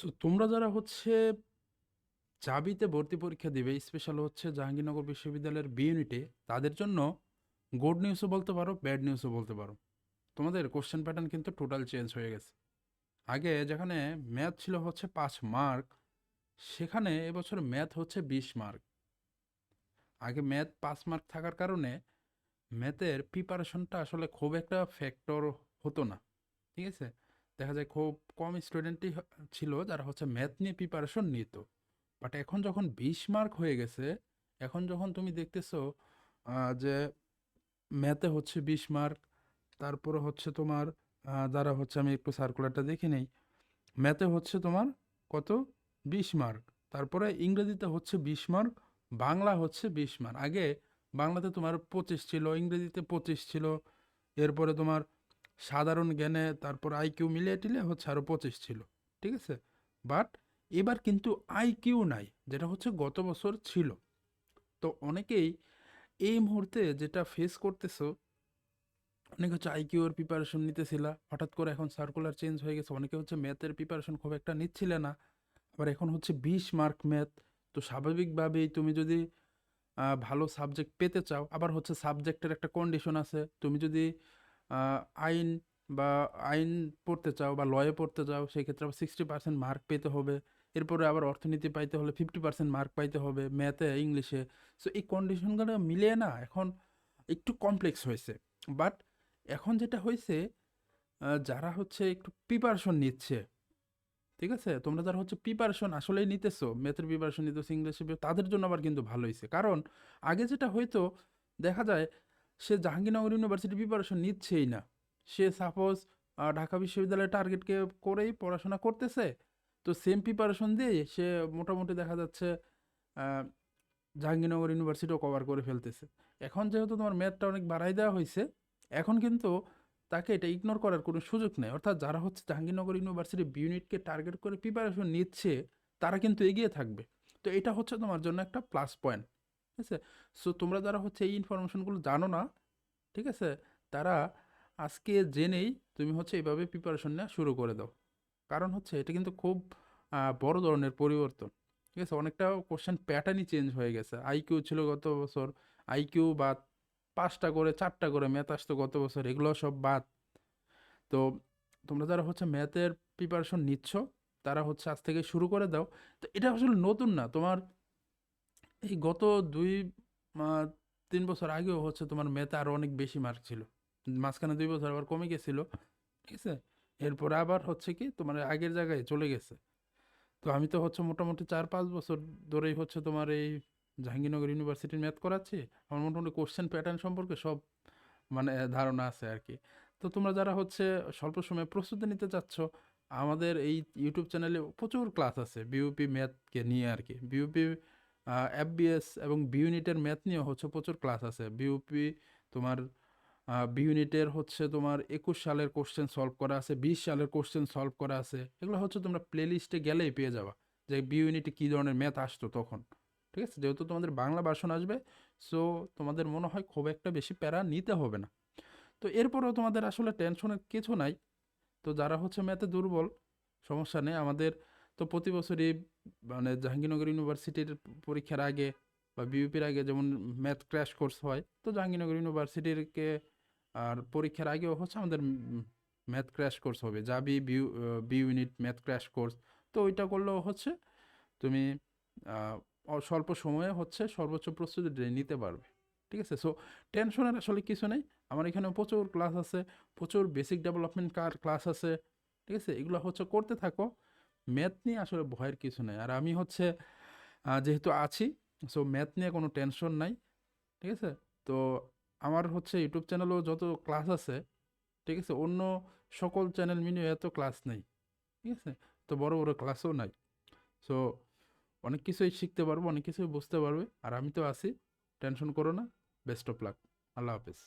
So তোমরা যারা হচ্ছে চাবিতে ভর্তি পরীক্ষা দিবে, স্পেশাল হচ্ছে জাহাঙ্গীরনগর বিশ্ববিদ্যালয়ের বি ইউনিটে, তাদের জন্য গুড নিউজও বলতে পারো, ব্যাড নিউজও বলতে পারো। তোমাদের কোশ্চেন প্যাটার্ন কিন্তু টোটাল চেঞ্জ হয়ে গেছে। আগে যেখানে ম্যাথ ছিল হচ্ছে 5 মার্ক, সেখানে এবছর ম্যাথ হচ্ছে 20 মার্ক। আগে ম্যাথ 5 মার্ক থাকার কারণে ম্যাথের প্রিপারেশনটা আসলে খুব একটা ফ্যাক্টর হতো না। ঠিক আছে, দেখা যায় খুব কম স্টুডেন্টই ছিল যারা হচ্ছে ম্যাথ নিয়ে প্রিপারেশন নিত। বাট এখন যখন 20 মার্ক হয়ে গেছে, এখন যখন তুমি দেখতেছো যে ম্যাথে হচ্ছে 20 মার্ক, তারপরে হচ্ছে তোমার যারা হচ্ছে, আমি একটু সার্কুলারটা দেখে নেই, ম্যাথে হচ্ছে তোমার কত, 20 মার্ক, তারপরে ইংরেজিতে হচ্ছে 20 মার্ক, বাংলা হচ্ছে 20 মার্ক। আগে বাংলাতে তোমার 25 ছিল, ইংরেজিতে 25 ছিল, এরপরে তোমার সাধারণ জ্ঞানে তারপর আইকিউ মিলিয়ে টিলে হচ্ছে আরও 25 ছিল। ঠিক আছে, বাট এবার কিন্তু আইকিউ নাই, যেটা হচ্ছে গত বছর ছিল। তো অনেকেই এই মুহূর্তে যেটা ফেস করতেছো, অনেকে হচ্ছে আইকিউ এর প্রিপারেশন নিতেছিল, হঠাৎ করে এখন সার্কুলার চেঞ্জ হয়ে গেছে, অনেকে হচ্ছে ম্যাথের প্রিপারেশন খুব একটা নিচ্ছিলে না, আবার এখন হচ্ছে 20 মার্ক ম্যাথ। তো স্বাভাবিকভাবেই তুমি যদি ভালো সাবজেক্ট পেতে চাও, আবার হচ্ছে সাবজেক্টের একটা কন্ডিশন আছে, তুমি যদি আইন বা আইন পড়তে চাও বা লয়ে পড়তে চাও, সেই ক্ষেত্রে আবার 60% মার্ক পেতে হবে। এরপরে আবার অর্থনীতি পাইতে হলে 50% মার্ক পাইতে হবে, ম্যাথে, ইংলিশে। সো এই কন্ডিশনগুলো মিলিয়ে না এখন একটু কমপ্লেক্স হয়েছে। বাট এখন যেটা হয়েছে, যারা হচ্ছে একটু প্রিপারেশন নিচ্ছে, ঠিক আছে, তোমরা যারা হচ্ছে প্রিপারেশন আসলেই নিতেছো, ম্যাথের প্রিপারেশন নিতেছো, ইংলিশে তাদের জন্য আবার কিন্তু ভালো হয়েছে। কারণ আগে যেটা হয়তো দেখা যায়, সে জাহাঙ্গীরনগর ইউনিভার্সিটি প্রিপারেশন নিচ্ছেই না, সে সাপোজ ঢাকা বিশ্ববিদ্যালয়ের টার্গেটকে করেই পড়াশোনা করতেছে, তো সেম প্রিপারেশন দিয়ে সে মোটামুটি দেখা যাচ্ছে আহ, জাহাঙ্গীরনগর ইউনিভার্সিটিও কভার করে ফেলতেছে। এখন যেহেতু তোমার ম্যাথটা অনেক বাড়াই দেওয়া হয়েছে, এখন কিন্তু তাকে এটা ইগনোর করার কোনো সুযোগ নেই। অর্থাৎ যারা হচ্ছে জাহাঙ্গীরনগর ইউনিভার্সিটি বি ইউনিটকে টার্গেট করে প্রিপারেশন নিচ্ছে, তারা কিন্তু এগিয়ে থাকবে। তো এটা হচ্ছে তোমার জন্য একটা প্লাস পয়েন্ট। ঠিক আছে, সো তোমরা যারা হচ্ছে এই ইনফরমেশনগুলো জানো না, ঠিক আছে, তারা আজকে জেনেই তুমি হচ্ছে এইভাবে প্রিপারেশন নেওয়া শুরু করে দাও। কারণ হচ্ছে এটা কিন্তু খুব বড় ধরনের পরিবর্তন। ঠিক আছে, অনেকটা কোশ্চেন প্যাটার্নই চেঞ্জ হয়ে গেছে। আইকিউ ছিল গত বছর, আইকিউ বাদ, 5টা করে 4টা করে ম্যাথ আসতো গত বছর, এগুলো সব বাদ। তো তোমরা যারা হচ্ছে ম্যাথের প্রিপারেশন নিচ্ছ, তারা হচ্ছে আজ থেকে শুরু করে দাও। তো এটা আসলে নতুন না তোমার, এই গত 2-3 বছর আগেও হচ্ছে তোমার ম্যাথে আরও অনেক বেশি মার্ক ছিল, মাঝখানে 2 বছর আবার কমে গেছিল। ঠিক আছে, এরপরে আবার হচ্ছে কি তোমার আগের জায়গায় চলে গেছে। তো আমি তো হচ্ছে মোটামুটি 4-5 বছর ধরেই হচ্ছে তোমার এই জাহাঙ্গীরনগর ইউনিভার্সিটির ম্যাথ করাচ্ছি। আমার মোটামুটি কোশ্চেন প্যাটার্ন সম্পর্কে সব মানে ধারণা আছে আর কি। তো তোমরা যারা হচ্ছে স্বল্প সময়ে প্রস্তুতি নিতে চাচ্ছ, আমাদের এই ইউটিউব চ্যানেলে প্রচুর ক্লাস আছে বিউপি ম্যাথকে নিয়ে আর কি। বিউপি এফবিএস এবং বি ইউনিটের ম্যাথ নিয়েও হচ্ছে প্রচুর ক্লাস আছে। বিউপি তোমার বি ইউনিটের হচ্ছে তোমার 21 সালের কোশ্চেন সলভ করা আছে, 20 সালের কোশ্চেন সলভ করা আছে, এগুলো হচ্ছে তোমরা প্লে লিস্টে গেলেই পেয়ে যাবা যে বি ইউনিটে কী ধরনের ম্যাথ আসতো তখন। ঠিক আছে, যেহেতু তোমাদের বাংলা ভার্সন আসবে, সো তোমাদের মনে হয় খুব একটা বেশি প্যারা নিতে হবে না। তো এরপরেও তোমাদের আসলে টেনশনের কিছু নাই। তো যারা হচ্ছে ম্যাথে দুর্বল, সমস্যা নেই, আমাদের তো প্রতি বছরই মানে জাহাঙ্গীরনগর ইউনিভার্সিটির পরীক্ষার আগে বা বিউপির আগে যেমন ম্যাথ ক্র্যাশ কোর্স হয়, তো জাহাঙ্গীরনগর ইউনিভার্সিটিরকে আর পরীক্ষার আগেও হচ্ছে আমাদের ম্যাথ ক্র্যাশ কোর্স হবে, যাবি B unit math crash course. তো ওইটা করলেও হচ্ছে তুমি আহ, স্বল্প সময়ে হচ্ছে সর্বোচ্চ প্রস্তুতি নিতে পারবে। ঠিক আছে, সো টেনশনের আসলে কিছু নেই। আমার এখানে প্রচুর ক্লাস আছে, প্রচুর বেসিক ডেভেলপমেন্ট ক্লাস আছে। ঠিক আছে, এগুলো হচ্ছে করতে থাকো, ম্যাথ নিয়ে আসলে ভয়ের কিছু নেই। আর আমি হচ্ছে যেহেতু আছি, সো ম্যাথ নিয়ে কোনো টেনশন নাই। ঠিক আছে, তো আমার হচ্ছে ইউটিউব চ্যানেলেও যত ক্লাস আছে, ঠিক আছে, অন্য সকল চ্যানেল মিলিয়ে এত ক্লাস নেই। ঠিক আছে, তো বড় বড় ক্লাসও নাই। সো অনেক কিছুই শিখতে পারবো, অনেক কিছুই বুঝতে পারবে, আর আমি তো আছি, টেনশন করো না। Best of luck. আল্লাহ হাফেজ।